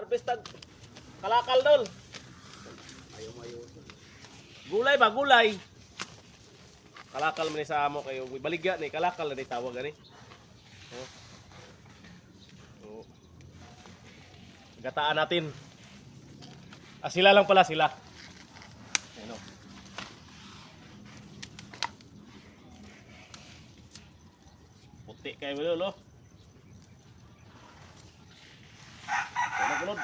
Harvest tag kalakal dol. Gulay ba gulay? Kalakal man ni sa amo kayo. Baligya ni kalakal na ni tawag ani. Oh. Oh. Gataan natin. Sila lang pala sila. Ano? Puti kayo mo lolo. Kulod.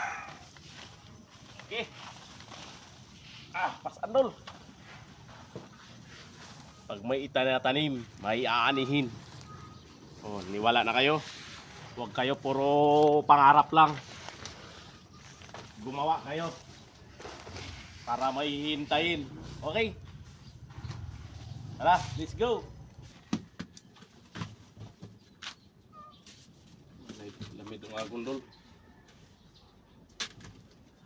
Okay. Pasan dol. Pag may itatanim, may aanihin. Oh, niwala na kayo. Huwag kayo puro pangarap lang. Gumawa kayo. Para may hintayin. Okay? Tara, let's go. Lamig ang agong dol.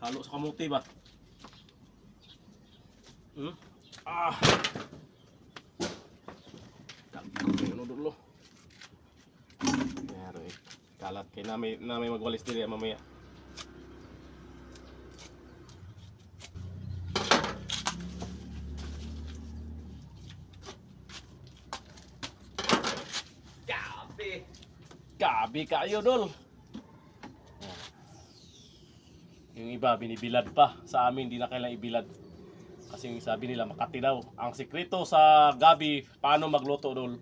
Halo sa kamuti ba? Ano dulu? Yaro eh. Kalat kay nami magwalis diri mamaya. Gabi kayo dol. Yung iba binibilad pa, sa amin hindi na kailangan ibilad. Kasi yung sabi nila Makati daw. Ang sikreto sa gabi, paano magluto dol?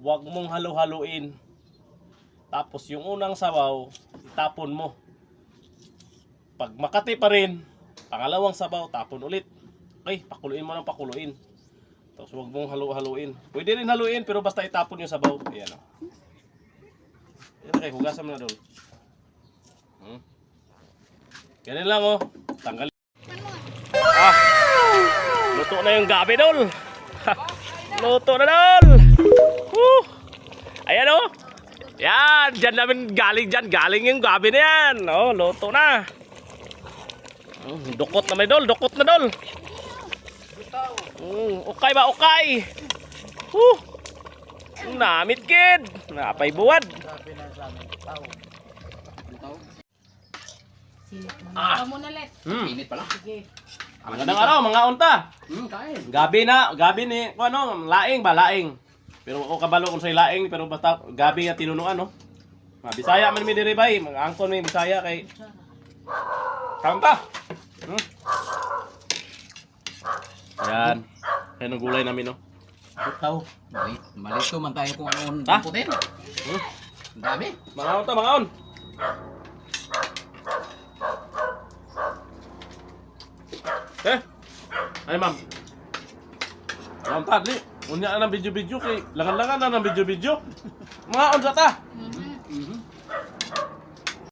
Huwag mong halo-haloin. Tapos yung unang sabaw, itapon mo. Pag Makati pa rin, pangalawang sabaw, tapon ulit. Okay, pakuluin mo ng pakuluin. Tapos huwag mong halo-haloin. Pwede rin haluin, pero basta itapon yung sabaw. Ayan o. Ayan, okay, hugasan mo na dol. Ganun lang oh. Tanggalin. Luto na yung gabi dol. Luto na dol. Ayan oh. Yan, dyan namin galing dyan. Galing yung gabi na yan. Oh, luto na. Dukot na may dol. Dukot na dol. Okay ba? Okay. Namit kid. Napay buwad. Mo na let. Init pala. Sige. Magandang araw mga unta. Kain. Gabi ni ano, laing ba laing. Pero ako kabalo kung sa laing pero basta gabi nga tinunuan no. Bisaya man mi diri bay, mga angkon mi Bisaya kay Kanta. Yan. Kaya gulay namin no. Butaw. Malito man tayo kung ano Ha? ang putin. Ang dami. Mga unta, mga on. Ay ma'am. Ma'am tadi, unya na ng video-video kay langan-langan na ng video-video. Mga on sa ta.